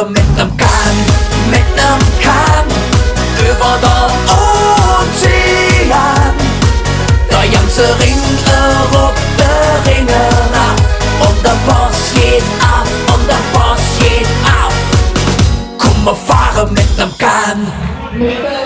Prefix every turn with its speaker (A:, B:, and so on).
A: fahren mit nem Kahn, über der Ozean. Der ganze Ring erop der Ringe nach und der Boss geht auf und der Boss geht auf. Komm, wir fahren mit nem Kahn.